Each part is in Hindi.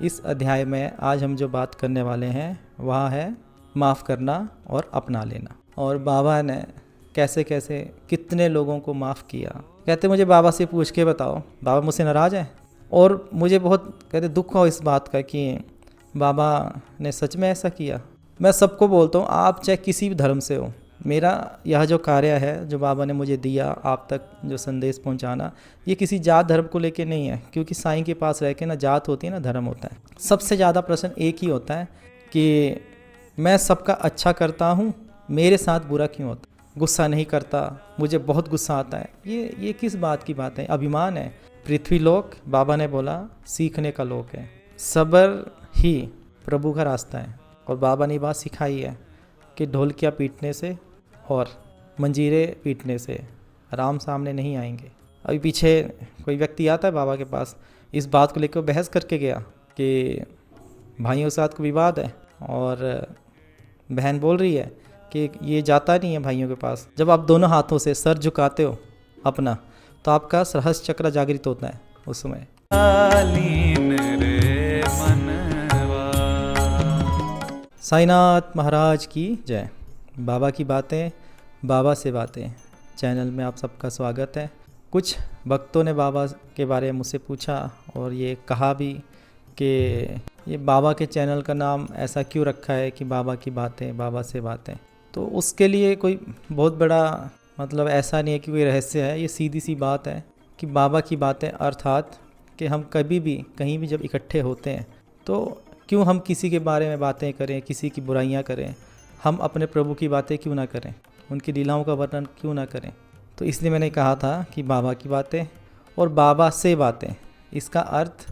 इस अध्याय में आज हम जो बात करने वाले हैं वह है माफ़ करना और अपना लेना। और बाबा ने कैसे कैसे कितने लोगों को माफ़ किया। कहते मुझे बाबा से पूछ के बताओ, बाबा मुझसे नाराज़ हैं। और मुझे बहुत कहते दुख हो इस बात का कि बाबा ने सच में ऐसा किया। मैं सबको बोलता हूँ, आप चाहे किसी भी धर्म से हो, मेरा यह जो कार्य है जो बाबा ने मुझे दिया आप तक जो संदेश पहुंचाना, ये किसी जात धर्म को लेके नहीं है। क्योंकि साईं के पास रह के ना जात होती है ना धर्म होता है। सबसे ज़्यादा प्रश्न एक ही होता है कि मैं सबका अच्छा करता हूँ, मेरे साथ बुरा क्यों होता है। गुस्सा नहीं करता, मुझे बहुत गुस्सा आता है। ये किस बात की बात है? अभिमान है। पृथ्वी लोक, बाबा ने बोला, सीखने का लोक है। सब्र ही प्रभु का रास्ता है। और बाबा ने बात सिखाई है कि ढोलकियाँ पीटने से और मंजीरे पीटने से राम सामने नहीं आएंगे। अभी पीछे कोई व्यक्ति आता है बाबा के पास, इस बात को लेकर बहस करके गया कि भाइयों के साथ कोई विवाद है और बहन बोल रही है कि ये जाता नहीं है भाइयों के पास। जब आप दोनों हाथों से सर झुकाते हो अपना, तो आपका सहस्र चक्र जागृत होता है उस समय। साईनाथ महाराज की जय। बाबा की बातें, बाबा से बातें चैनल में आप सबका स्वागत है। कुछ भक्तों ने बाबा के बारे में मुझसे पूछा और ये कहा भी कि ये बाबा के चैनल का नाम ऐसा क्यों रखा है कि बाबा की बातें, बाबा से बातें। तो उसके लिए कोई बहुत बड़ा मतलब ऐसा नहीं है कि कोई रहस्य है। ये सीधी सी बात है कि बाबा की बातें अर्थात कि हम कभी भी कहीं भी जब इकट्ठे होते हैं तो क्यों हम किसी के बारे में बातें करें, किसी की बुराइयां करें। हम अपने प्रभु की बातें क्यों ना करें, उनकी लीलाओं का वर्णन क्यों ना करें। तो इसलिए मैंने कहा था कि बाबा की बातें और बाबा से बातें। इसका अर्थ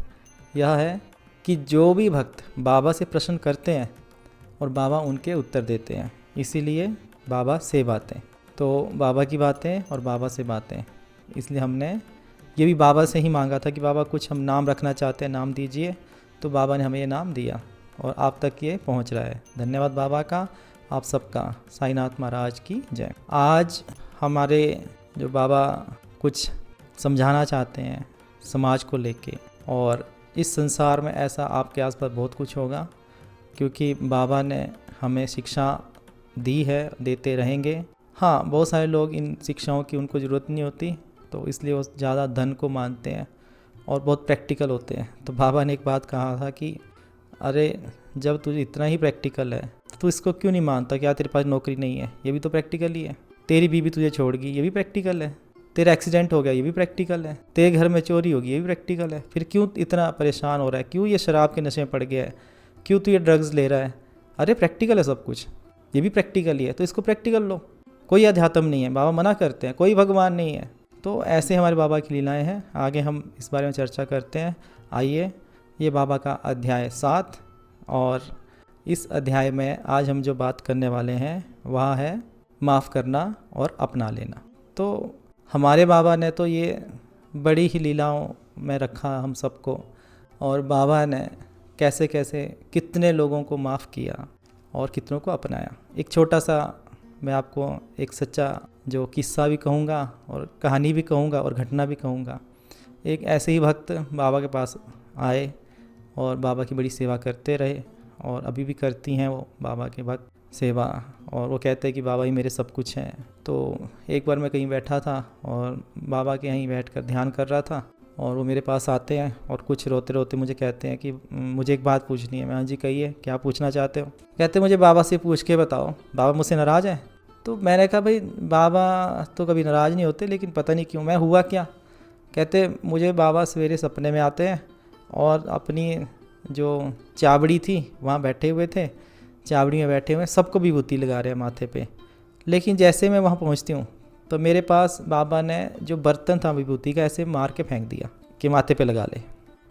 यह है कि जो भी भक्त बाबा से प्रश्न करते हैं और बाबा उनके उत्तर देते हैं, इसीलिए बाबा से बातें। तो बाबा की बातें और बाबा से बातें, इसलिए हमने ये भी बाबा से ही मांगा था कि बाबा कुछ हम नाम रखना चाहते हैं, नाम दीजिए। तो बाबा ने हमें ये नाम दिया और आप तक ये पहुंच रहा है। धन्यवाद बाबा का, आप सबका। साईनाथ महाराज की जय। आज हमारे जो बाबा कुछ समझाना चाहते हैं समाज को लेके, और इस संसार में ऐसा आपके आसपास बहुत कुछ होगा क्योंकि बाबा ने हमें शिक्षा दी है, देते रहेंगे। हाँ, बहुत सारे लोग इन शिक्षाओं की उनको ज़रूरत नहीं होती, तो इसलिए वो ज़्यादा धन को मानते हैं और बहुत प्रैक्टिकल होते हैं। तो बाबा ने एक बात कहा था कि अरे जब तुझे इतना ही प्रैक्टिकल है तो इसको क्यों नहीं मानता? क्या तेरे पास नौकरी नहीं है? ये भी तो प्रैक्टिकल ही है। तेरी बीवी तुझे छोड़ गई, ये भी प्रैक्टिकल है। तेरा एक्सीडेंट हो गया, ये भी प्रैक्टिकल है। तेरे घर में चोरी होगी, ये भी प्रैक्टिकल है। फिर क्यों इतना परेशान हो रहा है? क्यों ये शराब के नशे में पड़ गया है? क्यों तू ये ड्रग्स ले रहा है? अरे प्रैक्टिकल है सब कुछ, ये भी प्रैक्टिकल ही है, तो इसको प्रैक्टिकल लो। कोई अध्यात्म नहीं है, बाबा मना करते हैं, कोई भगवान नहीं है। तो ऐसे हमारे बाबा की लीलाएं हैं। आगे हम इस बारे में चर्चा करते हैं। आइए, ये बाबा का अध्याय 7, और इस अध्याय में आज हम जो बात करने वाले हैं वह है माफ़ करना और अपना लेना। तो हमारे बाबा ने तो ये बड़ी ही लीलाओं में रखा हम सबको, और बाबा ने कैसे कैसे कितने लोगों को माफ़ किया और कितनों को अपनाया। एक छोटा सा मैं आपको एक सच्चा जो किस्सा भी कहूँगा और कहानी भी कहूँगा और घटना भी कहूँगा। एक ऐसे ही भक्त बाबा के पास आए और बाबा की बड़ी सेवा करते रहे, और अभी भी करती हैं वो बाबा के भक्त सेवा। और वो कहते हैं कि बाबा ही मेरे सब कुछ हैं। तो एक बार मैं कहीं बैठा था और बाबा के यहीं बैठकर ध्यान कर रहा था, और वो मेरे पास आते हैं और कुछ रोते रोते मुझे कहते हैं कि मुझे एक बात पूछनी है। मैं, हाँ जी कहिए, क्या पूछना चाहते हो? कहते मुझे बाबा से पूछ के बताओ, बाबा मुझसे नाराज़ हैं। तो मैंने कहा भाई बाबा तो कभी नाराज़ नहीं होते, लेकिन पता नहीं क्यों, मैं हुआ क्या? कहते मुझे बाबा सवेरे सपने में आते हैं और अपनी जो चावड़ी थी वहाँ बैठे हुए थे, चावड़ी में बैठे हुए सबको विभूति लगा रहे हैं माथे पे। लेकिन जैसे मैं वहाँ पहुँचती हूँ तो मेरे पास बाबा ने जो बर्तन था विभूति का ऐसे मार के फेंक दिया कि माथे पे लगा ले,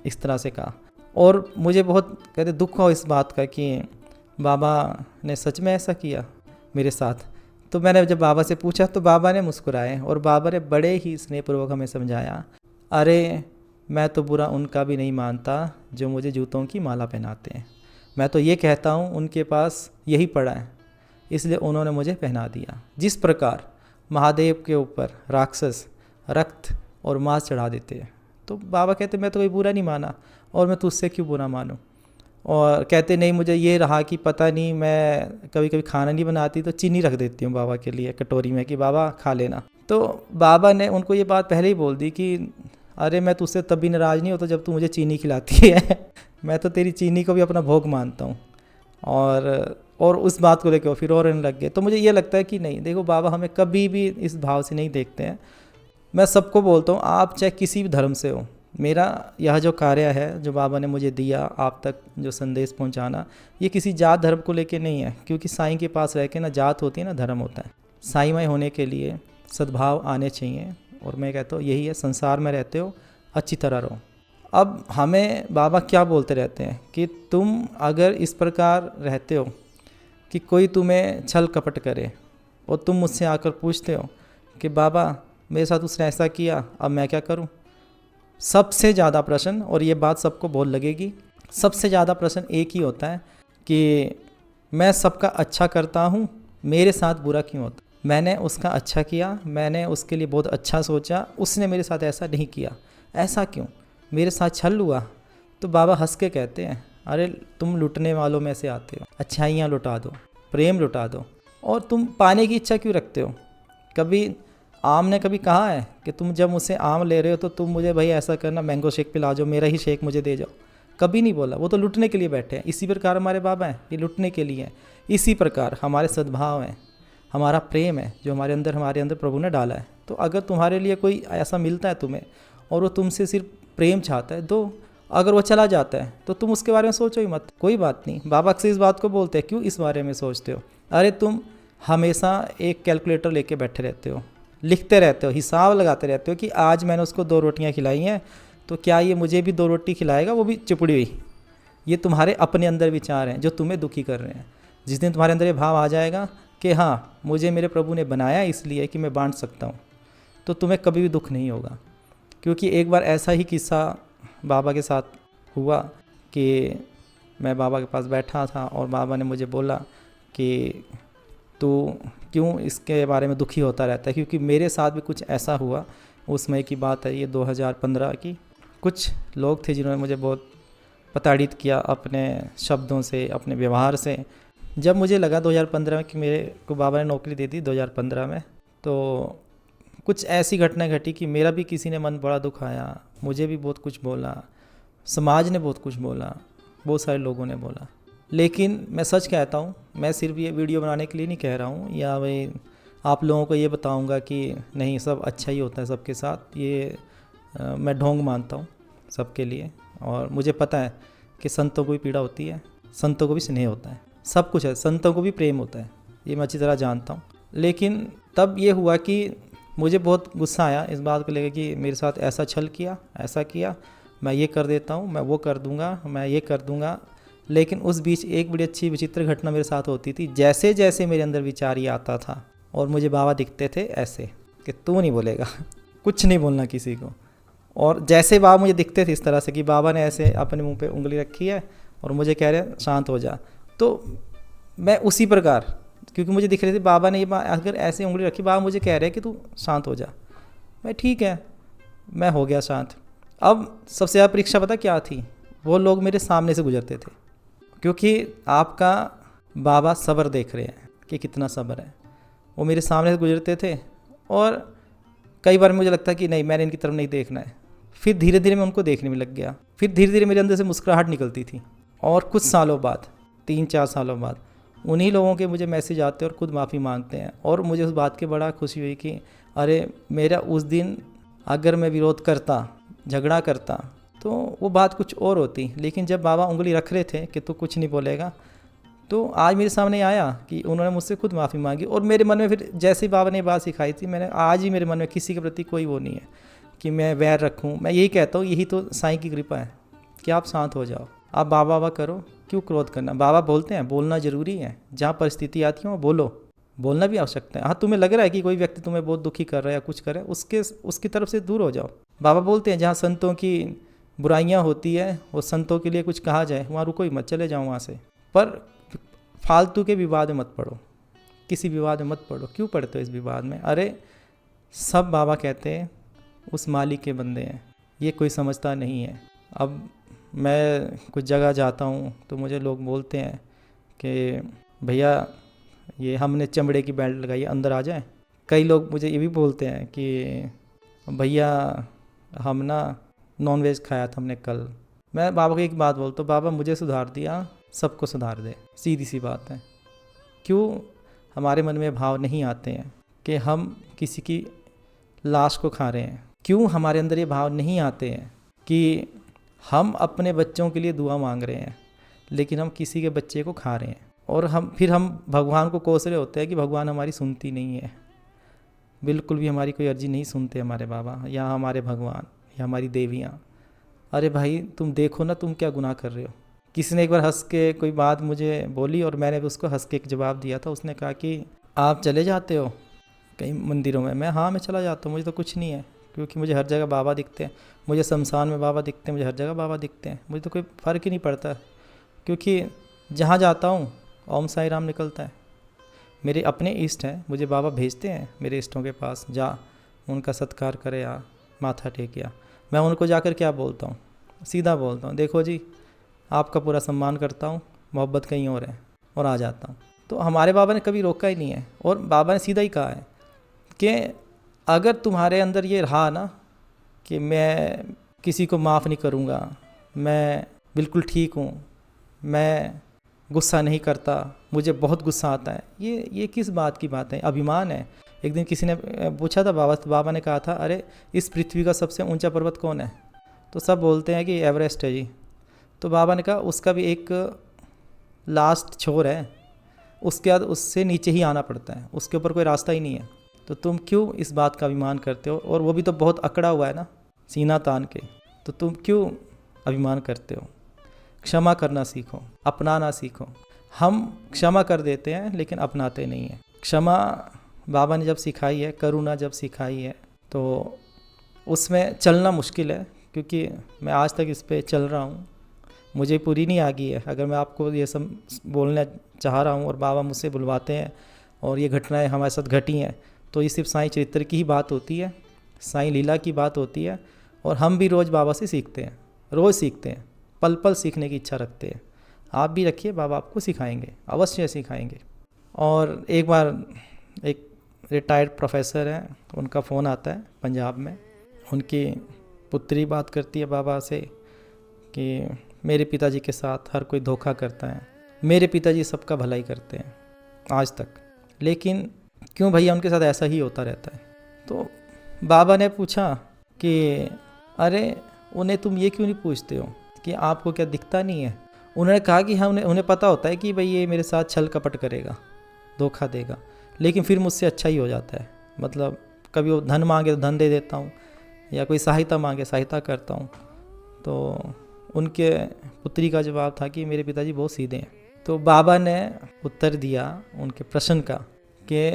इस तरह से कहा। और मुझे बहुत कहते दुख हो इस बात का कि बाबा ने सच में ऐसा किया मेरे साथ। तो मैंने जब बाबा से पूछा तो बाबा ने मुस्कुराए और बाबा ने बड़े ही स्नेहपूर्वक हमें समझाया, अरे मैं तो बुरा उनका भी नहीं मानता जो मुझे जूतों की माला पहनाते हैं। मैं तो ये कहता हूँ उनके पास यही पड़ा है, इसलिए उन्होंने मुझे पहना दिया। जिस प्रकार महादेव के ऊपर राक्षस रक्त और मांस चढ़ा देते हैं, तो बाबा कहते मैं तो कोई बुरा नहीं माना और मैं तुझसे क्यों बुरा मानूं। और कहते नहीं मुझे ये रहा कि पता नहीं मैं कभी कभी खाना नहीं बनाती तो चीनी रख देती हूँ बाबा के लिए कटोरी में कि बाबा खा लेना। तो बाबा ने उनको ये बात पहले ही बोल दी कि अरे मैं तुझसे तब भी नाराज़ नहीं होता जब तू मुझे चीनी खिलाती है मैं तो तेरी चीनी को भी अपना भोग मानता हूँ। और उस बात को लेकर फिर और रोने लग गए। तो मुझे ये लगता है कि नहीं, देखो बाबा हमें कभी भी इस भाव से नहीं देखते हैं। मैं सबको बोलता हूँ आप चाहे किसी भी धर्म से हो, मेरा यह जो कार्य है जो बाबा ने मुझे दिया आप तक जो संदेश पहुँचाना, ये किसी जात धर्म को लेके नहीं है, क्योंकि साईं के पास रह के ना जात होती है ना धर्म होता है। साईमय होने के लिए सद्भाव आने चाहिए, और मैं कहता हूँ यही है, संसार में रहते हो अच्छी तरह रहो। अब हमें बाबा क्या बोलते रहते हैं कि तुम अगर इस प्रकार रहते हो कि कोई तुम्हें छल कपट करे और तुम मुझसे आकर पूछते हो कि बाबा मेरे साथ उसने ऐसा किया, अब मैं क्या करूं? सबसे ज़्यादा प्रश्न, और ये बात सबको बहुत लगेगी, सबसे ज़्यादा प्रश्न एक ही होता है कि मैं सबका अच्छा करता हूं, मेरे साथ बुरा क्यों होता? मैंने उसका अच्छा किया, मैंने उसके लिए बहुत अच्छा सोचा, उसने मेरे साथ ऐसा नहीं किया, ऐसा क्यों? मेरे साथ छल हुआ? तो बाबा हंस के कहते हैं अरे तुम लुटने वालों में से आते हो, अच्छाइयाँ लुटा दो, प्रेम लुटा दो, और तुम पाने की इच्छा क्यों रखते हो? कभी आम ने कभी कहा है कि तुम जब मुझसे आम ले रहे हो तो तुम मुझे भाई ऐसा करना मैंगो शेक पिला जाओ, मेरा ही शेक मुझे दे जाओ? कभी नहीं बोला। वो तो लुटने के लिए बैठे हैं। इसी प्रकार हमारे बाबा हैं, ये लुटने के लिए हैं। इसी प्रकार हमारे सद्भाव हैं, हमारा प्रेम है जो हमारे अंदर प्रभु ने डाला है। तो अगर तुम्हारे लिए कोई ऐसा मिलता है तुम्हें और वो तुमसे सिर्फ प्रेम चाहता है, दो। अगर वो चला जाता है तो तुम उसके बारे में सोचो ही मत, कोई बात नहीं। बाबा अक्सर इस बात को बोलते हैं, क्यों इस बारे में सोचते हो? अरे तुम हमेशा एक कैलकुलेटर लेके बैठे रहते हो, लिखते रहते हो, हिसाब लगाते रहते हो कि आज मैंने उसको 2 रोटियां खिलाई हैं तो क्या ये मुझे भी 2 रोटी खिलाएगा, वो भी चिपड़ी हुई। ये तुम्हारे अपने अंदर विचार हैं जो तुम्हें दुखी कर रहे हैं। जिस दिन तुम्हारे अंदर ये भाव आ जाएगा कि हाँ मुझे मेरे प्रभु ने बनाया इसलिए कि मैं बांट सकता हूँ, तो तुम्हें कभी भी दुख नहीं होगा। क्योंकि एक बार ऐसा ही किस्सा बाबा के साथ हुआ कि मैं बाबा के पास बैठा था और बाबा ने मुझे बोला कि तू क्यों इसके बारे में दुखी होता रहता है? क्योंकि मेरे साथ भी कुछ ऐसा हुआ। उस समय की बात है, ये 2015 की। कुछ लोग थे जिन्होंने मुझे बहुत प्रताड़ित किया अपने शब्दों से, अपने व्यवहार से। जब मुझे लगा 2015 में कि मेरे को बाबा ने नौकरी दे दी 2015 में, तो कुछ ऐसी घटना घटी कि मेरा भी किसी ने मन बड़ा दुखाया, मुझे भी बहुत कुछ बोला, समाज ने बहुत कुछ बोला, बहुत सारे लोगों ने बोला। लेकिन मैं सच कहता हूँ, मैं सिर्फ ये वीडियो बनाने के लिए नहीं कह रहा हूँ या भाई आप लोगों को ये बताऊँगा कि नहीं सब अच्छा ही होता है सबके साथ। ये मैं ढोंग मानता हूँ सबके लिए, और मुझे पता है कि संतों को भी पीड़ा होती है, संतों को भी स्नेह होता है, सब कुछ है, संतों को भी प्रेम होता है, ये मैं अच्छी तरह जानता हूँ। लेकिन तब ये हुआ कि मुझे बहुत गुस्सा आया इस बात को लेकर कि मेरे साथ ऐसा छल किया, ऐसा किया, मैं ये कर देता हूँ, मैं वो कर दूँगा, मैं ये कर दूँगा। लेकिन उस बीच एक बड़ी अच्छी विचित्र घटना मेरे साथ होती थी। जैसे जैसे मेरे अंदर विचार ये आता था और मुझे बाबा दिखते थे ऐसे कि तू नहीं बोलेगा कुछ नहीं बोलना किसी को। और जैसे बाबा मुझे दिखते थे इस तरह से कि बाबा ने ऐसे अपने मुंह पे उंगली रखी है और मुझे कह रहे हैं शांत हो जा, तो मैं उसी प्रकार, क्योंकि मुझे दिख रही थी बाबा ने ये अगर ऐसे उंगली रखी, बाबा मुझे कह रहे हैं कि तू शांत हो जा। मैं ठीक है, मैं हो गया शांत। अब सबसे ज़्यादा परीक्षा पता क्या थी? वो लोग मेरे सामने से गुजरते थे, क्योंकि आपका बाबा सब्र देख रहे हैं कि कितना सब्र है। वो मेरे सामने से गुजरते थे और कई बार मुझे लगता कि नहीं मैंने इनकी तरफ नहीं देखना है। फिर धीरे धीरे मैं उनको देखने में लग गया, फिर धीरे धीरे मेरे अंदर से मुस्कुराहट निकलती थी। और कुछ सालों बाद, 3-4 सालों बाद, उन्हीं लोगों के मुझे मैसेज आते हैं और खुद माफ़ी मांगते हैं। और मुझे उस बात की बड़ा खुशी हुई कि अरे मेरा उस दिन अगर मैं विरोध करता, झगड़ा करता, तो वो बात कुछ और होती। लेकिन जब बाबा उंगली रख रहे थे कि तू कुछ नहीं बोलेगा, तो आज मेरे सामने आया कि उन्होंने मुझसे खुद माफ़ी मांगी। और मेरे मन में फिर जैसे बाबा ने बात सिखाई थी, मैंने आज ही मेरे मन में किसी के प्रति कोई वो नहीं है कि मैं वैर रखूं। मैं यही कहता हूँ, यही तो साईं की कृपा है कि आप शांत हो जाओ, आप बाबा बाबा करो, क्यों क्रोध करना। बाबा बोलते हैं बोलना ज़रूरी है, जहाँ परिस्थिति आती है वहाँ बोलो, बोलना भी आवश्यकता है। हाँ तुम्हें लग रहा है कि कोई व्यक्ति तुम्हें बहुत दुखी कर रहा है या कुछ कर रहा है, उसकी तरफ से दूर हो जाओ। बाबा बोलते हैं जहाँ संतों की बुराइयाँ होती है, वो संतों के लिए कुछ कहा जाए, वहाँ रुको ही मत, चले जाओ वहाँ से। पर फालतू के विवाद में मत पड़ो, किसी विवाद में मत पड़ो। क्यों पढ़ते हो इस विवाद में? अरे सब बाबा कहते हैं उस मालिक के बंदे हैं, ये कोई समझता नहीं है। अब मैं कुछ जगह जाता हूँ तो मुझे लोग बोलते हैं कि भैया ये हमने चमड़े की बेल्ट लगाई है, अंदर आ जाएं। कई लोग मुझे ये भी बोलते हैं कि भैया हम ना नॉन वेज खाया था हमने कल। मैं बाबा को एक बात बोलता हूँ, बाबा मुझे सुधार दिया, सबको सुधार दे। सीधी सी बात है। क्यों हमारे मन में भाव नहीं आते हैं कि हम किसी की लाश को खा रहे हैं? क्यों हमारे अंदर ये भाव नहीं आते हैं कि हम अपने बच्चों के लिए दुआ मांग रहे हैं लेकिन हम किसी के बच्चे को खा रहे हैं? और हम भगवान को कोस रहे होते हैं कि भगवान हमारी सुनती नहीं है। बिल्कुल भी हमारी कोई अर्जी नहीं सुनते हमारे बाबा या हमारे भगवान या हमारी देवियाँ। अरे भाई तुम देखो ना, तुम क्या गुनाह कर रहे हो। किसी ने एक बार हंस के कोई बात मुझे बोली और मैंने उसको हंस के एक जवाब दिया था। उसने कहा कि आप चले जाते हो कहीं मंदिरों में? मैं चला जाता हूँ, मुझे तो कुछ नहीं है, क्योंकि मुझे हर जगह बाबा दिखते हैं। मुझे शमशान में बाबा दिखते हैं, मुझे हर जगह बाबा दिखते हैं, मुझे तो कोई फ़र्क ही नहीं पड़ता, क्योंकि जहाँ जाता हूँ ओम साई राम निकलता है। मेरे अपने इष्ट हैं, मुझे बाबा भेजते हैं मेरे इष्टों के पास, जा उनका सत्कार करे या माथा टेक या। मैं उनको जाकर क्या बोलता हूँ? सीधा बोलता हूँ, देखो जी आपका पूरा सम्मान करता हूँ, मोहब्बत कहीं और है, और आ जाता हूँ। तो हमारे बाबा ने कभी रोका ही नहीं है। और बाबा ने सीधा ही कहा है कि अगर तुम्हारे अंदर ये रहा ना कि मैं किसी को माफ़ नहीं करूँगा, मैं बिल्कुल ठीक हूँ, मैं गुस्सा नहीं करता, मुझे बहुत गुस्सा आता है, ये किस बात की बात है? अभिमान है। एक दिन किसी ने पूछा था बाबा, तो बाबा ने कहा था अरे इस पृथ्वी का सबसे ऊंचा पर्वत कौन है? तो सब बोलते हैं कि एवरेस्ट है जी। तो बाबा ने कहा उसका भी एक लास्ट छोर है, उसके बाद उससे नीचे ही आना पड़ता है, उसके ऊपर कोई रास्ता ही नहीं है। तो तुम क्यों इस बात का अभिमान करते हो? और वो भी तो बहुत अकड़ा हुआ है ना, सीना तान के। तो तुम क्यों अभिमान करते हो? क्षमा करना सीखो, अपनाना सीखो। हम क्षमा कर देते हैं लेकिन अपनाते नहीं हैं। क्षमा बाबा ने जब सिखाई है, करुणा जब सिखाई है, तो उसमें चलना मुश्किल है, क्योंकि मैं आज तक इस पे चल रहा हूँ। मुझे पूरी नहीं आ गई है। अगर मैं आपको ये सब बोलना चाह रहा हूँ और बाबा मुझसे बुलवाते हैं और ये घटनाएं हमारे साथ घटी हैं, तो ये सिर्फ साईं चरित्र की ही बात होती है, साईं लीला की बात होती है। और हम भी रोज़ बाबा से सीखते हैं, रोज़ सीखते हैं, पल पल सीखने की इच्छा रखते हैं। आप भी रखिए, बाबा आपको सिखाएंगे, अवश्य सिखाएंगे। और एक बार एक रिटायर्ड प्रोफेसर हैं, उनका फ़ोन आता है पंजाब में। उनकी पुत्री बात करती है बाबा से कि मेरे पिताजी के साथ हर कोई धोखा करता है, मेरे पिताजी सबका भलाई करते हैं आज तक, लेकिन क्यों भैया उनके साथ ऐसा ही होता रहता है? तो बाबा ने पूछा कि अरे उन्हें तुम ये क्यों नहीं पूछते हो कि आपको क्या दिखता नहीं है? उन्होंने कहा कि हाँ, उन्हें पता होता है कि भाई ये मेरे साथ छल कपट करेगा, धोखा देगा, लेकिन फिर मुझसे अच्छा ही हो जाता है। मतलब कभी वो धन मांगे तो धन दे देता हूँ, या कोई सहायता मांगे सहायता करता हूँ। तो उनके पुत्री का जवाब था कि मेरे पिताजी बहुत सीधे हैं। तो बाबा ने उत्तर दिया उनके प्रश्न का कि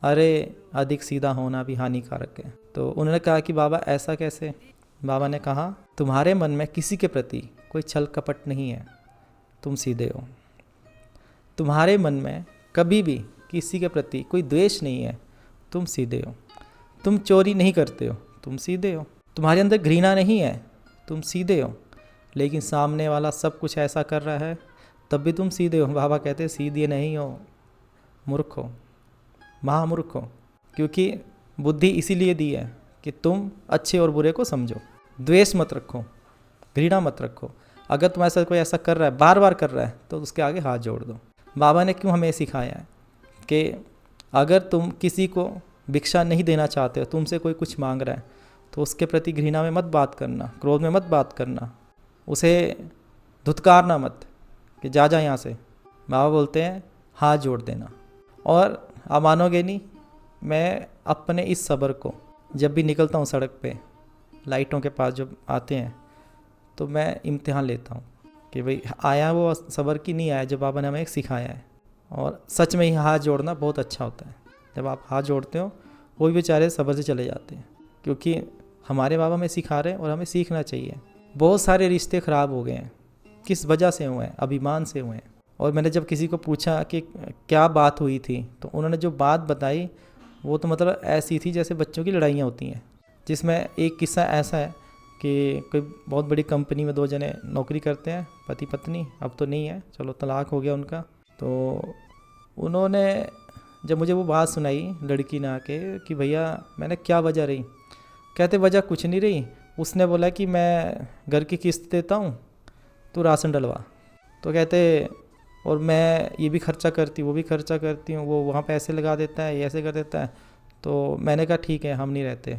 अरे अधिक सीधा होना भी हानिकारक है। तो उन्होंने कहा कि बाबा ऐसा कैसे? बाबा ने कहा तुम्हारे मन में किसी के प्रति कोई छल कपट नहीं है, तुम सीधे हो। तुम्हारे मन में कभी भी किसी के प्रति कोई द्वेष नहीं है, तुम सीधे हो। तुम चोरी नहीं करते हो, तुम सीधे हो। तुम्हारे अंदर घृणा नहीं है, तुम सीधे हो। लेकिन सामने वाला सब कुछ ऐसा कर रहा है तब भी तुम सीधे हो। बाबा कहते सीधे नहीं हो, मूर्ख हो, महामूर्ख हो। क्योंकि बुद्धि इसीलिए दी है कि तुम अच्छे और बुरे को समझो, द्वेष मत रखो, घृणा मत रखो। अगर तुम्हारे साथ कोई ऐसा कर रहा है, बार बार कर रहा है, तो उसके आगे हाथ जोड़ दो। बाबा ने क्यों हमें सिखाया है कि अगर तुम किसी को भिक्षा नहीं देना चाहते हो, तुमसे कोई कुछ मांग रहा है, तो उसके प्रति घृणा में मत बात करना, क्रोध में मत बात करना, उसे धुतकारना मत कि जा यहाँ से। बाबा बोलते हैं हाथ जोड़ देना। और आप मानोगे नहीं, मैं अपने इस सब्र को जब भी निकलता हूँ सड़क पे, लाइटों के पास जब आते हैं, तो मैं इम्तिहान लेता हूँ कि भाई आया वो सब्र की नहीं आया, जो बाबा ने हमें एक सिखाया है। और सच में ही हाथ जोड़ना बहुत अच्छा होता है। जब आप हाथ जोड़ते हो, वो भी बेचारे सब्र से चले जाते हैं, क्योंकि हमारे बाबा हमें सिखा रहे हैं और हमें सीखना चाहिए। बहुत सारे रिश्ते ख़राब हो गए हैं, किस वजह से हुए हैं? अभिमान से हुए हैं। और मैंने जब किसी को पूछा कि क्या बात हुई थी, तो उन्होंने जो बात बताई वो तो मतलब ऐसी थी जैसे बच्चों की लड़ाइयाँ होती हैं। जिसमें एक किस्सा ऐसा है कि कोई बहुत बड़ी कंपनी में 2 जने नौकरी करते हैं, पति पत्नी। अब तो नहीं है, चलो तलाक हो गया उनका। तो उन्होंने जब मुझे वो बात सुनाई लड़की ने आके कि भैया मैंने क्या वजह रही, कहते वजह कुछ नहीं रही, उसने बोला कि मैं घर की किस्त देता हूँ, तू राशन डलवा। तो कहते और मैं ये भी खर्चा करती हूँ वो भी खर्चा करती हूँ, वो वहाँ पैसे लगा देता है, ये ऐसे कर देता है। तो मैंने कहा ठीक है हम नहीं रहते।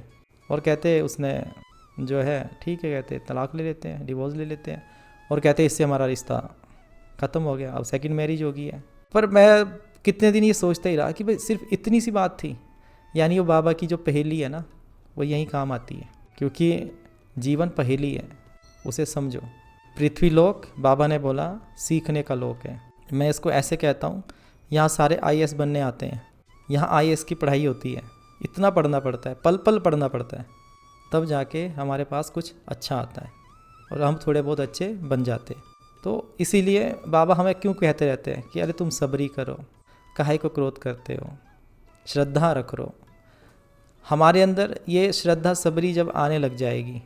और कहते उसने जो है ठीक है, कहते तलाक ले लेते हैं, डिवोर्स ले लेते हैं। और कहते इससे हमारा रिश्ता ख़त्म हो गया, अब सेकंड मैरिज हो गई है। पर मैं कितने दिन ये सोचता ही रहा कि भाई सिर्फ इतनी सी बात थी। यानी वो बाबा की जो पहेली है ना, वो यहीं काम आती है, क्योंकि जीवन पहेली है, उसे समझो। पृथ्वी लोक बाबा ने बोला सीखने का लोक है। मैं इसको ऐसे कहता हूँ, यहाँ सारे आईएएस बनने आते हैं, यहाँ आईएएस की पढ़ाई होती है, इतना पढ़ना पड़ता है, पल पल पढ़ना पड़ता है, तब जाके हमारे पास कुछ अच्छा आता है और हम थोड़े बहुत अच्छे बन जाते। तो इसीलिए बाबा हमें क्यों कहते रहते हैं कि अरे तुम सबरी करो, काहे को क्रोध करते हो, श्रद्धा रखो। हमारे अंदर ये श्रद्धा सबरी जब आने लग जाएगी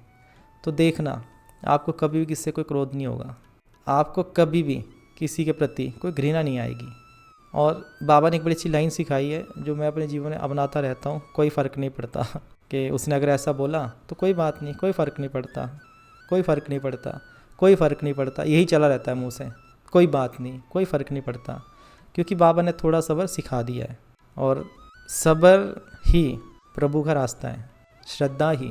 तो देखना आपको कभी भी किससे कोई क्रोध नहीं होगा, आपको कभी भी किसी के प्रति कोई घृणा नहीं आएगी। और बाबा ने एक बड़ी अच्छी लाइन सिखाई है जो मैं अपने जीवन में अपनाता रहता हूँ, कोई फ़र्क नहीं पड़ता कि उसने अगर ऐसा बोला तो कोई बात नहीं, कोई फ़र्क नहीं पड़ता, कोई फ़र्क नहीं पड़ता, कोई फ़र्क नहीं पड़ता, यही चला रहता है मुँह से, कोई बात नहीं, कोई फ़र्क नहीं पड़ता। क्योंकि बाबा ने थोड़ा सब्र सिखा दिया है और सब्र ही प्रभु का रास्ता है, श्रद्धा ही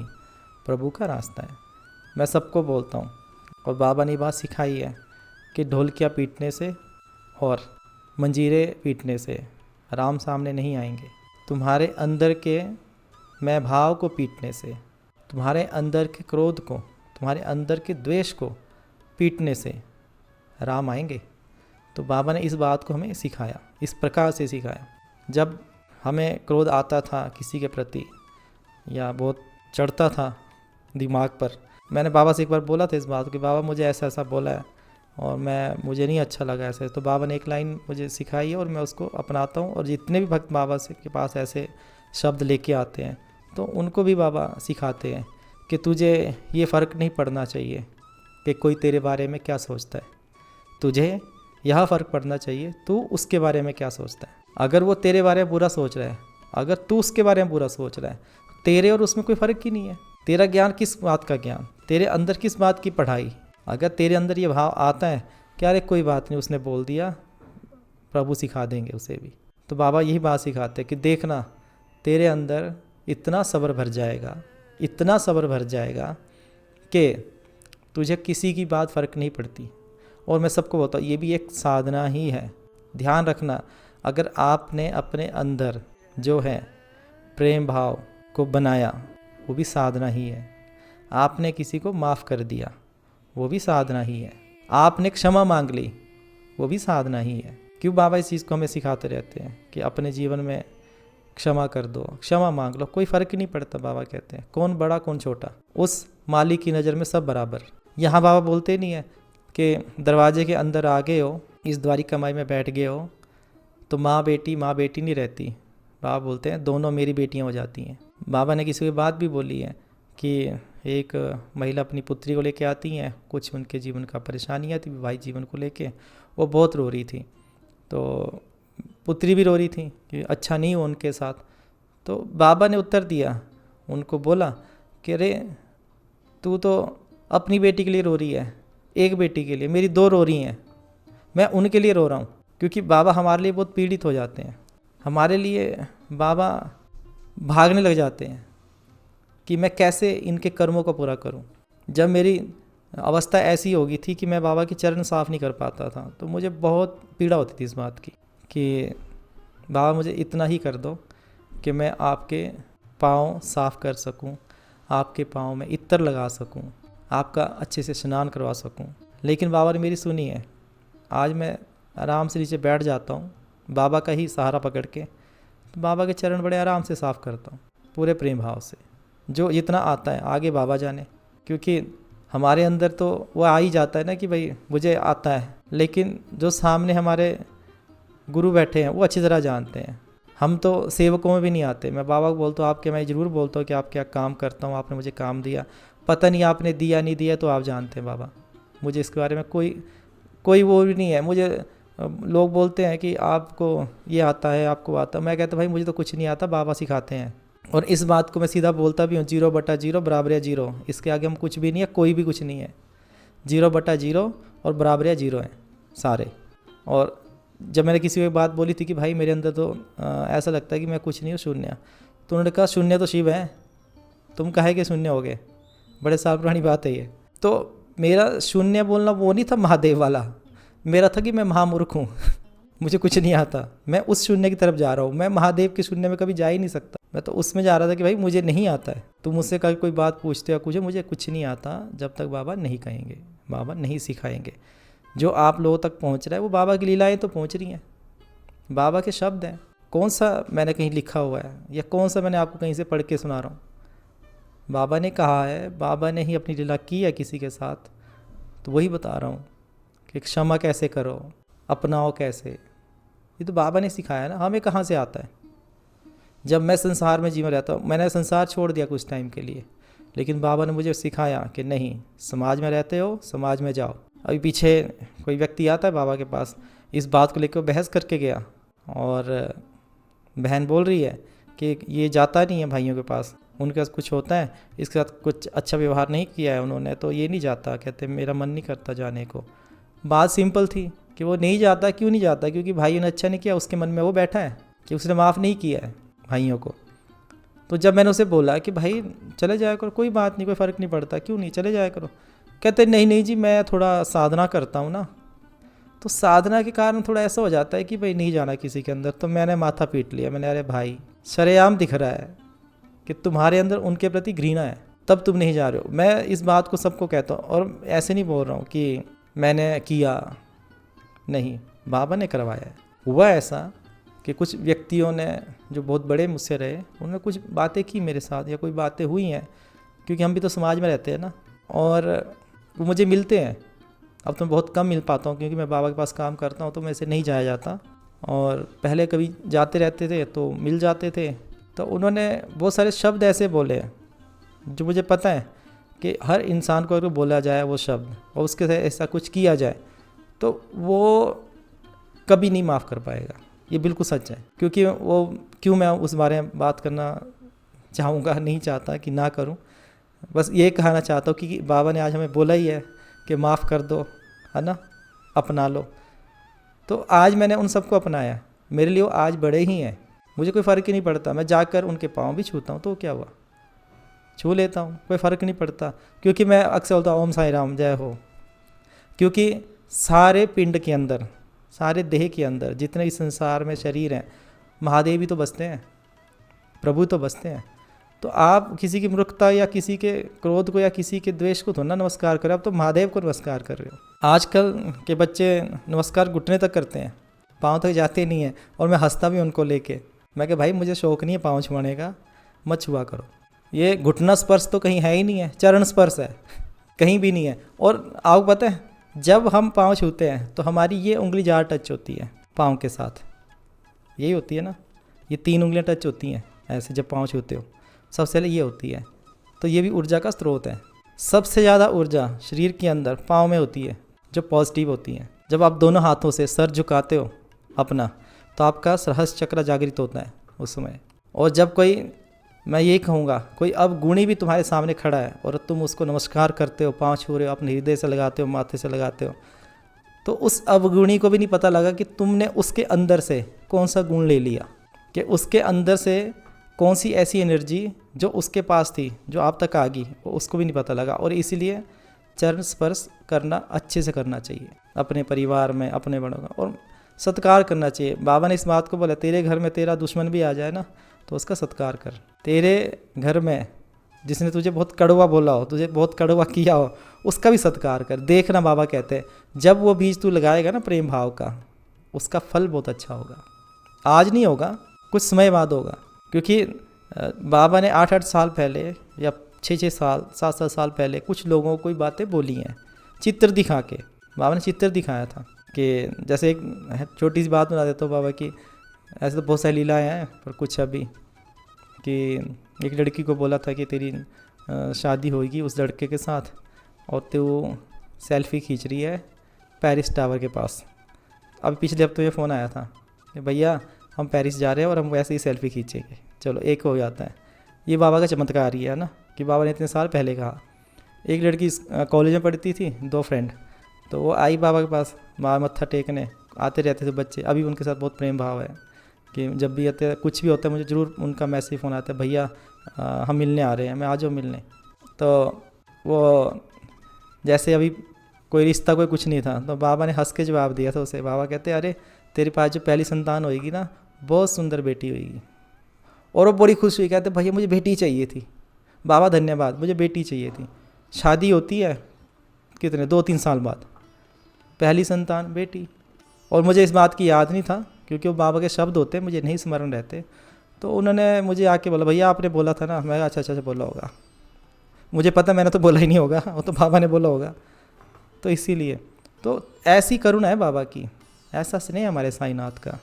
प्रभु का रास्ता है। मैं सबको बोलता हूँ और बाबा ने बात सिखाई है कि ढोलकियाँ पीटने से और मंजीरे पीटने से राम सामने नहीं आएंगे। तुम्हारे अंदर के मैं भाव को पीटने से, तुम्हारे अंदर के क्रोध को, तुम्हारे अंदर के द्वेष को पीटने से राम आएंगे। तो बाबा ने इस बात को हमें सिखाया, इस प्रकार से सिखाया। जब हमें क्रोध आता था किसी के प्रति या बहुत चढ़ता था दिमाग पर, मैंने बाबा से एक बार बोला था इस बात कि बाबा मुझे ऐसा ऐसा बोला है और मुझे नहीं अच्छा लगा ऐसे। तो बाबा ने एक लाइन मुझे सिखाई है और मैं उसको अपनाता हूँ। और जितने भी भक्त बाबा से के पास ऐसे शब्द लेके आते हैं तो उनको भी बाबा सिखाते हैं कि तुझे ये फ़र्क नहीं पड़ना चाहिए कि कोई तेरे बारे में क्या सोचता है, तुझे यह फ़र्क पड़ना चाहिए तू उसके बारे में क्या सोचता है। अगर वो तेरे बारे में बुरा सोच रहा है, अगर तू उसके बारे में बुरा सोच रहा है, तेरे और उसमें कोई फ़र्क ही नहीं है। तेरा ज्ञान किस बात का ज्ञान, तेरे अंदर किस बात की पढ़ाई। अगर तेरे अंदर ये भाव आता है कि अरे कोई बात नहीं उसने बोल दिया, प्रभु सिखा देंगे उसे भी। तो बाबा यही बात सिखाते हैं कि देखना तेरे अंदर इतना सब्र भर जाएगा, इतना सब्र भर जाएगा कि तुझे किसी की बात फ़र्क नहीं पड़ती। और मैं सबको बोलता हूँ ये भी एक साधना ही है। ध्यान रखना, अगर आपने अपने अंदर जो है प्रेम भाव को बनाया वो भी साधना ही है। आपने किसी को माफ़ कर दिया वो भी साधना ही है। आपने क्षमा मांग ली वो भी साधना ही है। क्यों बाबा इस चीज़ को हमें सिखाते रहते हैं कि अपने जीवन में क्षमा कर दो, क्षमा मांग लो, कोई फ़र्क ही नहीं पड़ता। बाबा कहते हैं कौन बड़ा कौन छोटा, उस मालिक की नज़र में सब बराबर। यहाँ बाबा बोलते नहीं है कि दरवाजे के अंदर आ गए हो, इस द्वारी कमाई में बैठ गए हो तो माँ बेटी नहीं रहती। बाबा बोलते हैं दोनों मेरी बेटियाँ हो जाती हैं। बाबा ने किसी की बात भी बोली है कि एक महिला अपनी पुत्री को लेके आती हैं, कुछ उनके जीवन का परेशानियाँ थी वैवाहिक जीवन को लेके, वो बहुत रो रही थी। तो पुत्री भी रो रही थी कि अच्छा नहीं हो उनके साथ। तो बाबा ने उत्तर दिया, उनको बोला कि अरे तू तो अपनी बेटी के लिए रो रही है, एक बेटी के लिए, मेरी 2 रो रही हैं, मैं उनके लिए रो रहा हूँ। क्योंकि बाबा हमारे लिए बहुत पीड़ित हो जाते हैं, हमारे लिए बाबा भागने लग जाते हैं कि मैं कैसे इनके कर्मों को पूरा करूं। जब मेरी अवस्था ऐसी हो गई थी कि मैं बाबा के चरण साफ़ नहीं कर पाता था तो मुझे बहुत पीड़ा होती थी इस बात की कि बाबा मुझे इतना ही कर दो कि मैं आपके पाँव साफ़ कर सकूं, आपके पाँव में इत्र लगा सकूं, आपका अच्छे से स्नान करवा सकूं। लेकिन बाबा ने मेरी सुनी है। आज मैं आराम से नीचे बैठ जाता हूँ बाबा का ही सहारा पकड़ के, तो बाबा के चरण बड़े आराम से साफ़ करता हूँ पूरे प्रेम भाव से। जो जितना आता है आगे बाबा जाने, क्योंकि हमारे अंदर तो वो आ ही जाता है ना कि भाई मुझे आता है, लेकिन जो सामने हमारे गुरु बैठे हैं वो अच्छी तरह जानते हैं। हम तो सेवकों में भी नहीं आते। मैं बाबा को बोलता हूँ आपके, मैं ज़रूर बोलता हूँ कि आप क्या काम करता हूँ, आपने मुझे काम दिया, पता नहीं आपने दिया नहीं दिया तो आप जानते हैं बाबा, मुझे इसके बारे में कोई वो भी नहीं है। मुझे लोग बोलते हैं कि आपको ये आता है, आपको आता, मैं कहता भाई मुझे तो कुछ नहीं आता, बाबा सिखाते हैं। और इस बात को मैं सीधा बोलता भी हूँ, 0/0 बराबर है 0, इसके आगे हम कुछ भी नहीं है, कोई भी कुछ नहीं है। 0/0 और बराबर है 0 है सारे। और जब मैंने किसी को एक बात बोली थी कि भाई मेरे अंदर तो ऐसा लगता है कि मैं कुछ नहीं हूँ, शून्य, तो उन्होंने कहा शून्य तो शिव है, तुम काहे के शून्य हो गए, बड़े साल पुरानी बात है ये। तो मेरा शून्य बोलना वो नहीं था महादेव वाला, मेरा था कि मैं महामूर्ख हूँ मुझे कुछ नहीं आता, मैं उस शून्य की तरफ जा रहा हूँ। मैं महादेव के शून्य में कभी जा ही नहीं सकता, मैं तो उसमें जा रहा था कि भाई मुझे नहीं आता है। तुम मुझसे कल कोई बात पूछते हो कुछ, मुझे कुछ नहीं आता जब तक बाबा नहीं कहेंगे, बाबा नहीं सिखाएंगे। जो आप लोगों तक पहुँच रहा है वो बाबा की लीलाएँ तो पहुँच रही हैं, बाबा के शब्द हैं। कौन सा मैंने कहीं लिखा हुआ है या कौन सा मैंने आपको कहीं से पढ़ के सुना रहा हूँ, बाबा ने कहा है, बाबा ने ही अपनी लीला की है किसी के साथ, तो वही बता रहा हूँ कि क्षमा कैसे करो, अपनाओ कैसे, ये तो बाबा ने सिखाया ना, हमें कहाँ से आता है। जब मैं संसार में जीवन रहता हूँ, मैंने संसार छोड़ दिया कुछ टाइम के लिए, लेकिन बाबा ने मुझे सिखाया कि नहीं, समाज में रहते हो, समाज में जाओ। अभी पीछे कोई व्यक्ति आता है बाबा के पास, इस बात को लेकर बहस करके गया, और बहन बोल रही है कि ये जाता नहीं है भाइयों के पास, उनके पास कुछ होता है, इसके साथ कुछ अच्छा व्यवहार नहीं किया है उन्होंने, तो ये नहीं जाता। कहते मेरा मन नहीं करता जाने को। बात सिंपल थी कि वो नहीं जाता। क्यों नहीं जाता? क्योंकि भाइयों ने अच्छा नहीं किया, उसके मन में वो बैठा है कि उसने माफ़ नहीं किया है भाइयों को। तो जब मैंने उसे बोला कि भाई चले जाया करो, कोई बात नहीं, कोई फ़र्क नहीं पड़ता, क्यों नहीं चले जाया करो, कहते नहीं नहीं जी मैं थोड़ा साधना करता हूँ ना, तो साधना के कारण थोड़ा ऐसा हो जाता है कि भाई नहीं जाना किसी के अंदर। तो मैंने माथा पीट लिया, मैंने अरे भाई शरेआम दिख रहा है कि तुम्हारे अंदर उनके प्रति घृणा है, तब तुम नहीं जा रहे हो। मैं इस बात को सबको कहता हूँ, और ऐसे नहीं बोल रहा हूँ कि मैंने किया, नहीं, बाबा ने करवाया है। हुआ ऐसा कि कुछ व्यक्तियों ने जो बहुत बड़े मुझसे रहे, उन्होंने कुछ बातें की मेरे साथ, या कोई बातें हुई हैं, क्योंकि हम भी तो समाज में रहते हैं ना, और वो मुझे मिलते हैं। अब तो मैं बहुत कम मिल पाता हूँ क्योंकि मैं बाबा के पास काम करता हूँ, तो मैं से नहीं जाया जाता, और पहले कभी जाते रहते थे तो मिल जाते थे। तो उन्होंने बहुत सारे शब्द ऐसे बोले हैं जो मुझे पता है कि हर इंसान को अगर बोला जाए वो शब्द, और उसके साथ ऐसा कुछ किया जाए, तो वो कभी नहीं माफ़ कर पाएगा। ये बिल्कुल सच है। क्योंकि वो क्यों मैं उस बारे में बात करना चाहूँगा, नहीं चाहता कि ना करूँ, बस ये कहना चाहता हूँ कि बाबा ने आज हमें बोला ही है कि माफ़ कर दो, है ना, अपना लो। तो आज मैंने उन सबको अपनाया, मेरे लिए वो आज बड़े ही हैं, मुझे कोई फ़र्क ही नहीं पड़ता। मैं जाकर उनके पाँव भी छूता हूँ तो क्या हुआ, छू लेता हूँ, कोई फ़र्क नहीं पड़ता। क्योंकि मैं अक्सर बोलता हूँ ओम साई राम जय हो, क्योंकि सारे पिंड के अंदर, सारे देह के अंदर जितने इस संसार में शरीर हैं, महादेव ही तो बसते हैं, प्रभु तो बसते हैं। तो आप किसी की मूर्खता या किसी के क्रोध को या किसी के द्वेष को थोड़ा नमस्कार करें, आप तो महादेव को नमस्कार कर रहे हो। आजकल के बच्चे नमस्कार घुटने तक करते हैं, पाँव तक जाते नहीं हैं, और मैं हंसता भी उनको लेके। मैं कह भाई मुझे शौक़ नहीं है पाँव छुआने का, मत छुआ करो। ये घुटना स्पर्श तो कहीं है ही नहीं है, चरण स्पर्श है, कहीं भी नहीं है। और आपको पता है जब हम पाँव छूते हैं तो हमारी ये उंगली ज़्यादा टच होती है पाँव के साथ, यही होती है ना, ये 3 उंगलियां टच होती हैं ऐसे जब पाँव छूते हो, सबसे पहले ये होती है। तो ये भी ऊर्जा का स्रोत है। सबसे ज़्यादा ऊर्जा शरीर के अंदर पाँव में होती है, जो पॉजिटिव होती है। जब आप दोनों हाथों से सर झुकाते हो अपना, तो आपका सहस्त्र चक्र जागृत होता है उस समय। और जब कोई, मैं ये कहूँगा, कोई अब गुणी भी तुम्हारे सामने खड़ा है और तुम उसको नमस्कार करते हो, पाँव छू रहे हो, अपने हृदय से लगाते हो, माथे से लगाते हो, तो उस अवगुणी को भी नहीं पता लगा कि तुमने उसके अंदर से कौन सा गुण ले लिया, कि उसके अंदर से कौन सी ऐसी एनर्जी जो उसके पास थी जो आप तक आ गई, वो उसको भी नहीं पता लगा। और इसीलिए चरण स्पर्श करना अच्छे से करना चाहिए, अपने परिवार में, अपने बड़ों का, और सत्कार करना चाहिए। बाबा ने इस बात को बोला, तेरे घर में तेरा दुश्मन भी आ जाए ना तो उसका सत्कार कर। तेरे घर में जिसने तुझे बहुत कड़वा बोला हो, तुझे बहुत कड़वा किया हो, उसका भी सत्कार कर। देखना, बाबा कहते हैं जब वो बीज तू लगाएगा ना प्रेम भाव का, उसका फल बहुत अच्छा होगा। आज नहीं होगा, कुछ समय बाद होगा। क्योंकि बाबा ने 8-8 साल पहले या 6-6 साल, 7-7 साल पहले कुछ लोगों को कोई बातें बोली हैं, चित्र दिखा के। बाबा ने चित्र दिखाया था कि जैसे एक छोटी सी बात बता देता हूँ बाबा की, ऐसे तो बहुत सारी लीलाएँ हैं, पर कुछ अभी कि एक लड़की को बोला था कि तेरी शादी होगी उस लड़के के साथ और तो सेल्फ़ी खींच रही है पेरिस टावर के पास। अब पिछले हफ्ते ये फ़ोन आया था कि भैया हम पेरिस जा रहे हैं और हम वैसे ही सेल्फ़ी खींचेंगे। चलो एक हो जाता है। ये बाबा का चमत्कार ही है ना कि बाबा ने इतने साल पहले कहा। एक लड़की कॉलेज में पढ़ती थी, 2 फ्रेंड, तो वो आई बाबा के पास, बाबा मत्था टेकने आते रहते थे बच्चे। अभी उनके साथ बहुत प्रेम भाव है कि जब भी आते कुछ भी होता है मुझे ज़रूर उनका मैसेज फ़ोन आता है, भैया हम मिलने आ रहे हैं, मैं आ जाओ मिलने। तो वो जैसे अभी कोई रिश्ता कोई कुछ नहीं था तो बाबा ने हंस के जवाब दिया था उसे। बाबा कहते अरे तेरे पास जो पहली संतान होएगी ना बहुत सुंदर बेटी होएगी। और वो बड़ी खुश हुई, कहते भैया मुझे बेटी चाहिए थी। बाबा धन्यवाद, मुझे बेटी चाहिए थी। शादी होती है कितने 2-3 साल बाद, पहली संतान बेटी। और मुझे इस बात की याद नहीं था क्योंकि वो बाबा के शब्द होते मुझे नहीं स्मरण रहते। तो उन्होंने मुझे आके बोला भैया आपने बोला था ना। मैं अच्छा बोला होगा, मुझे पता मैंने तो बोला ही नहीं होगा, वो तो बाबा ने बोला होगा। तो इसीलिए तो ऐसी करुणा है बाबा की, ऐसा स्नेह हमारे साईनाथ का।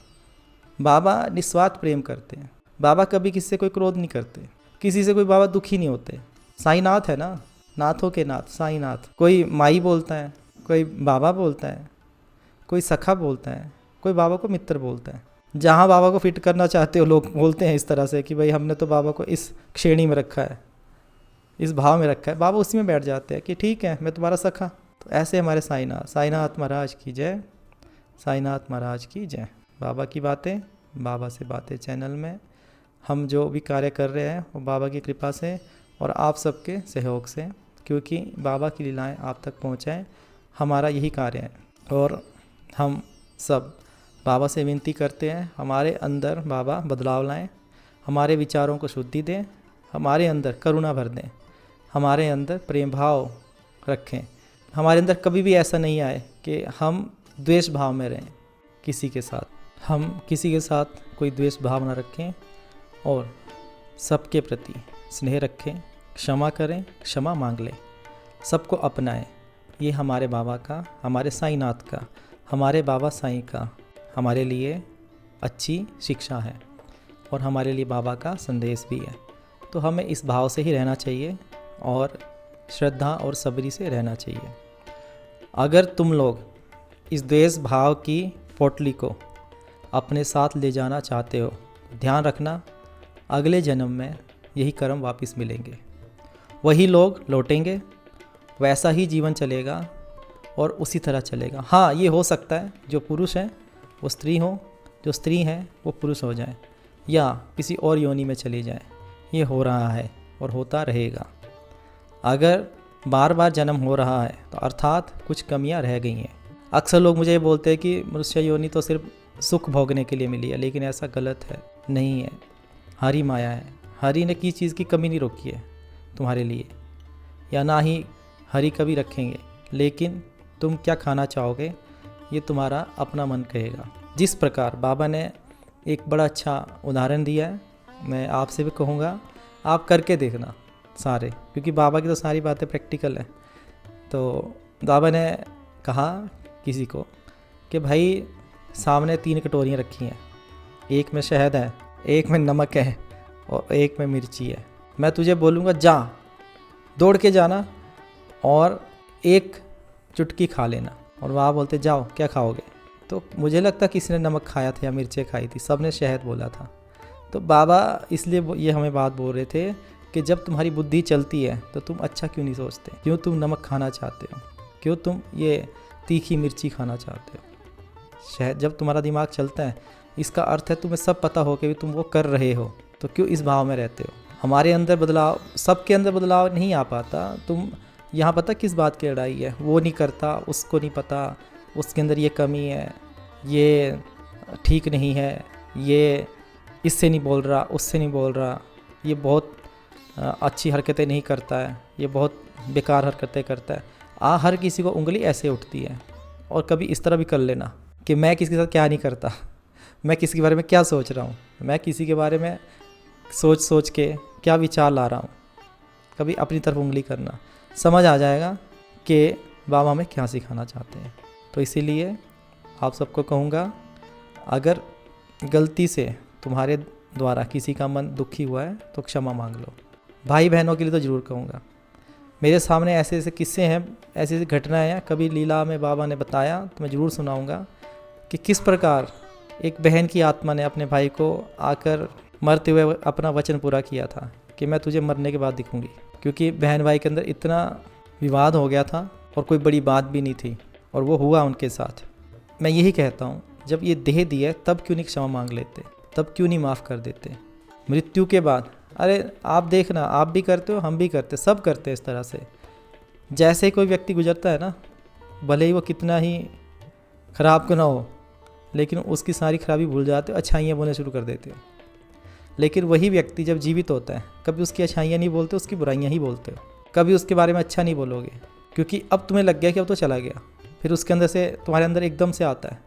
बाबा निस्वार्थ प्रेम करते हैं। बाबा कभी किसी से कोई क्रोध नहीं करते, किसी से कोई बाबा दुखी नहीं होते। साईनाथ है ना, नाथों के नाथ साईनाथ। कोई माई बोलता है, कोई बाबा बोलता है, कोई सखा बोलता है, कोई बाबा को मित्र बोलता है। जहाँ बाबा को फिट करना चाहते हो लोग बोलते हैं इस तरह से कि भाई हमने तो बाबा को इस श्रेणी में रखा है, इस भाव में रखा है, बाबा उसी में बैठ जाते हैं कि ठीक है मैं तुम्हारा सखा। तो ऐसे हमारे साईनाथ महाराज की जय, साईनाथ महाराज की जय। बाबा की बातें, बाबा से बातें चैनल में हम जो भी कार्य कर रहे हैं वो बाबा की कृपा से और आप सबके सहयोग से, क्योंकि बाबा की लीलाएं आप तक पहुंचाएं हमारा यही कार्य है। और हम सब बाबा से विनती करते हैं हमारे अंदर बाबा बदलाव लाएं, हमारे विचारों को शुद्धि दें, हमारे अंदर करुणा भर दें, हमारे अंदर प्रेम भाव रखें। हमारे अंदर कभी भी ऐसा नहीं आए कि हम द्वेष भाव में रहें किसी के साथ। हम किसी के साथ कोई द्वेष भाव न रखें और सबके प्रति स्नेह रखें, क्षमा करें, क्षमा मांग लें, सबको अपनाएं। ये हमारे बाबा का, हमारे साईनाथ का, हमारे बाबा साईं का हमारे लिए अच्छी शिक्षा है और हमारे लिए बाबा का संदेश भी है। तो हमें इस भाव से ही रहना चाहिए और श्रद्धा और सबरी से रहना चाहिए। अगर तुम लोग इस द्वेष भाव की पोटली को अपने साथ ले जाना चाहते हो, ध्यान रखना अगले जन्म में यही कर्म वापस मिलेंगे, वही लोग लौटेंगे, वैसा ही जीवन चलेगा और उसी तरह चलेगा। हाँ, ये हो सकता है जो पुरुष हैं वो स्त्री हो, जो स्त्री हैं वो पुरुष हो जाए या किसी और योनि में चली जाए। ये हो रहा है और होता रहेगा। अगर बार बार जन्म हो रहा है तो अर्थात कुछ कमियां रह गई हैं। अक्सर लोग मुझे बोलते हैं कि मनुष्य योनि तो सिर्फ सुख भोगने के लिए मिली है, लेकिन ऐसा गलत है, नहीं है। हरि माया है, हरि ने किसी चीज़ की कमी नहीं रोकी है तुम्हारे लिए, या ना ही हरि कभी रखेंगे। लेकिन तुम क्या खाना चाहोगे ये तुम्हारा अपना मन कहेगा। जिस प्रकार बाबा ने एक बड़ा अच्छा उदाहरण दिया है, मैं आपसे भी कहूँगा आप करके देखना सारे, क्योंकि बाबा की तो सारी बातें प्रैक्टिकल है। तो बाबा ने कहा किसी को कि भाई सामने 3 कटोरियाँ रखी हैं, एक में शहद है, एक में नमक है और एक में मिर्ची है। मैं तुझे बोलूँगा जा, दौड़ के जाना और एक चुटकी खा लेना। और वहाँ बोलते जाओ क्या खाओगे? तो मुझे लगता किसी ने नमक खाया था या मिर्चें खाई थी, सब ने शहद बोला था। तो बाबा इसलिए ये हमें बात बोल रहे थे कि जब तुम्हारी बुद्धि चलती है तो तुम अच्छा क्यों नहीं सोचते? क्यों तुम नमक खाना चाहते हो? क्यों तुम ये तीखी मिर्ची खाना चाहते हो? शहद जब तुम्हारा दिमाग चलता है इसका अर्थ है तुम्हें सब पता हो कि तुम वो कर रहे हो, तो क्यों इस भाव में रहते हो? हमारे अंदर बदलाव, सबके अंदर बदलाव नहीं आ पाता। तुम यहाँ पता किस बात की लड़ाई है? वो नहीं करता, उसको नहीं पता, उसके अंदर ये कमी है, ये ठीक नहीं है, ये इससे नहीं बोल रहा, उससे नहीं बोल रहा, ये बहुत अच्छी हरकतें नहीं करता है, ये बहुत बेकार हरकतें करता है। हर किसी को उंगली ऐसे उठती है। और कभी इस तरह भी कर लेना कि मैं किसी के साथ क्या नहीं करता, मैं किसी के बारे में क्या सोच रहा हूँ, मैं किसी के बारे में सोच के क्या विचार ला रहा हूँ। कभी अपनी तरफ उंगली करना, समझ आ जाएगा कि बाबा हमें क्या सिखाना चाहते हैं। तो इसीलिए आप सबको कहूँगा, अगर गलती से तुम्हारे द्वारा किसी का मन दुखी हुआ है तो क्षमा मांग लो, भाई बहनों के लिए तो ज़रूर कहूँगा। मेरे सामने ऐसे ऐसे किस्से हैं, ऐसी ऐसी घटनाएं हैं, कभी लीला में बाबा ने बताया तो मैं ज़रूर सुनाऊँगा कि किस प्रकार एक बहन की आत्मा ने अपने भाई को आकर मरते हुए अपना वचन पूरा किया था कि मैं तुझे मरने के बाद दिखूंगी, क्योंकि बहन भाई के अंदर इतना विवाद हो गया था और कोई बड़ी बात भी नहीं थी, और वो हुआ उनके साथ। मैं यही कहता हूँ, जब ये देह दिया तब क्यों नहीं क्षमा मांग लेते, तब क्यों नहीं माफ़ कर देते मृत्यु के बाद। अरे आप देखना, आप भी करते हो, हम भी करते, सब करते हैं इस तरह से। जैसे ही कोई व्यक्ति गुजरता है ना, भले ही वो कितना ही ख़राब क्यों ना हो, लेकिन उसकी सारी खराबी भूल जाते हो, अच्छाइयाँ बोलने शुरू कर देते हो। लेकिन वही व्यक्ति जब जीवित होता है, कभी उसकी अच्छाइयाँ नहीं बोलते, उसकी बुराइयाँ ही बोलते हो। कभी उसके बारे में अच्छा नहीं बोलोगे, क्योंकि अब तुम्हें लग गया कि अब तो चला गया। फिर उसके अंदर से, तुम्हारे अंदर एकदम से आता है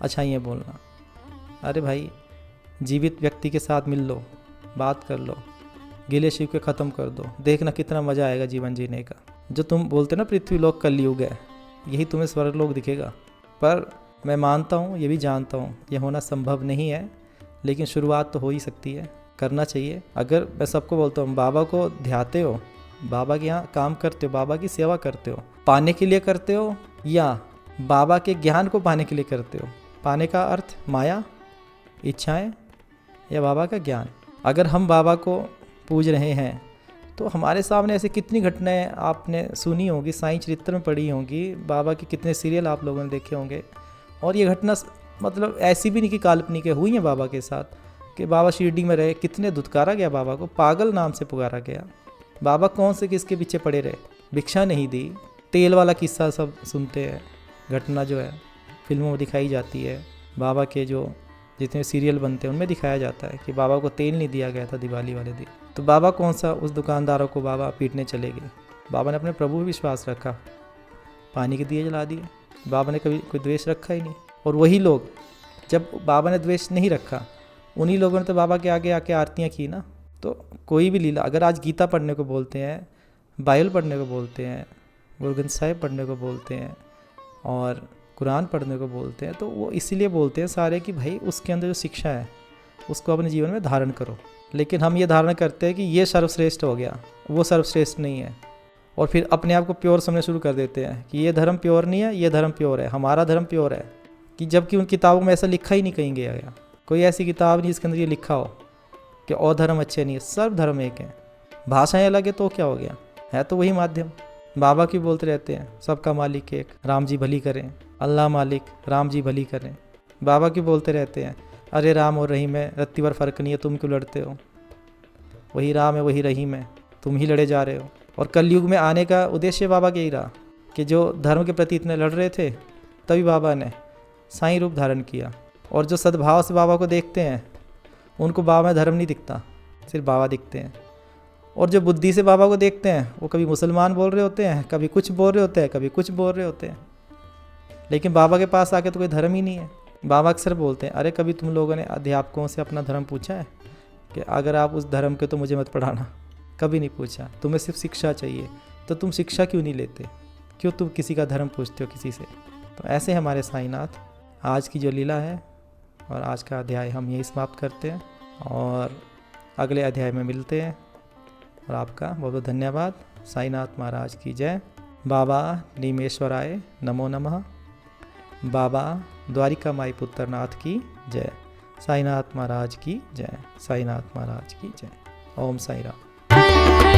अच्छाइयाँ बोलना। अरे भाई, जीवित व्यक्ति के साथ मिल लो, बात कर लो, गिले शिकवे ख़त्म कर दो, देखना कितना मज़ा आएगा जीवन जीने का। जो तुम बोलते ना पृथ्वी लोक कलयुग है, यही तुम्हें स्वर्ग लोक दिखेगा। पर मैं मानता हूँ, ये भी जानता हूँ, ये होना संभव नहीं है, लेकिन शुरुआत तो हो ही सकती है, करना चाहिए। अगर मैं सबको बोलता हूँ, बाबा को ध्याते हो, बाबा के यहाँ काम करते हो, बाबा की सेवा करते हो, पाने के लिए करते हो या बाबा के ज्ञान को पाने के लिए करते हो? पाने का अर्थ माया, इच्छाएं, या बाबा का ज्ञान? अगर हम बाबा को पूज रहे हैं तो हमारे सामने ऐसे कितनी घटनाएं आपने सुनी होगी, साईं चरित्र में पढ़ी होंगी, बाबा के कितने सीरियल आप लोगों ने देखे होंगे। और ये घटना मतलब ऐसी भी नहीं कि काल्पनिक है, हुई है बाबा के साथ, कि बाबा शिरडी में रहे, कितने धुतकारा गया बाबा को, पागल नाम से पुकारा गया। बाबा कौन से किसके पीछे पड़े रहे, भिक्षा नहीं दी। तेल वाला किस्सा सब सुनते हैं, घटना जो है फिल्मों में दिखाई जाती है। बाबा के जो जितने सीरियल बनते हैं उनमें दिखाया जाता है कि बाबा को तेल नहीं दिया गया था दिवाली वाले दिन। तो बाबा कौन सा उस दुकानदारों को बाबा पीटने चले गए? बाबा ने अपने प्रभु पे विश्वास रखा, पानी के दिए जला दिए। बाबा ने कभी कोई द्वेष रखा ही नहीं। और वही लोग, जब बाबा ने द्वेष नहीं रखा, उन्हीं लोगों ने तो बाबा के आगे आके आरतियाँ की ना। तो कोई भी लीला, अगर आज गीता पढ़ने को बोलते हैं, बाइबल पढ़ने को बोलते हैं, गुरु ग्रंथ साहिब पढ़ने को बोलते हैं और कुरान पढ़ने को बोलते हैं, तो वो इसीलिए बोलते हैं सारे कि भाई उसके अंदर जो शिक्षा है उसको अपने जीवन में धारण करो। लेकिन हम ये धारण करते हैं कि ये सर्वश्रेष्ठ हो गया, वो सर्वश्रेष्ठ नहीं है, और फिर अपने आप को प्योर समझना शुरू कर देते हैं कि ये धर्म प्योर नहीं है, ये धर्म प्योर है, हमारा धर्म प्योर है। कि जबकि उन किताबों में ऐसा लिखा ही नहीं कहीं गया। कोई ऐसी किताब नहीं जिसके अंदर ये लिखा हो कि और धर्म अच्छे नहीं है, सर्व धर्म एक है। भाषाएं अलग है तो क्या हो गया, है तो वही माध्यम। बाबा की बोलते रहते हैं सबका मालिक एक, राम जी भली करें, अल्लाह मालिक, राम जी भली करें। बाबा की बोलते रहते हैं अरे राम और रहीम में रत्ती भर फर्क नहीं है, तुम क्यों लड़ते हो, वही राम है वही रहीम है, तुम ही लड़े जा रहे हो। और कलयुग में आने का उद्देश्य बाबा का यही रहा कि जो धर्म के प्रति इतने लड़ रहे थे, तभी बाबा ने साईं रूप धारण किया। और जो सद्भाव से बाबा को देखते हैं उनको बाबा में धर्म नहीं दिखता, सिर्फ बाबा दिखते हैं। और जो बुद्धि से बाबा को देखते हैं वो कभी मुसलमान बोल रहे होते हैं, कभी कुछ बोल रहे होते हैं, कभी कुछ बोल रहे होते हैं, लेकिन बाबा के पास आके तो कोई धर्म ही नहीं है। बाबा अक्सर बोलते हैं अरे कभी तुम लोगों ने अध्यापकों से अपना धर्म पूछा है कि अगर आप उस धर्म के तो मुझे मत पढ़ाना? कभी नहीं पूछा। तुम्हें सिर्फ शिक्षा चाहिए, तो तुम शिक्षा क्यों नहीं लेते, क्यों तुम किसी का धर्म पूछते हो किसी से? तो ऐसे हमारे साईनाथ। आज की जो लीला है और आज का अध्याय हम यही समाप्त करते हैं और अगले अध्याय में मिलते हैं। और आपका बहुत बहुत धन्यवाद। साईनाथ महाराज की जय। बाबा नीमेश्वराय नमो नमः। बाबा द्वारिका माई पुत्रनाथ की जय। साईनाथ महाराज की जय। साईनाथ महाराज की जय। ओम साई राम।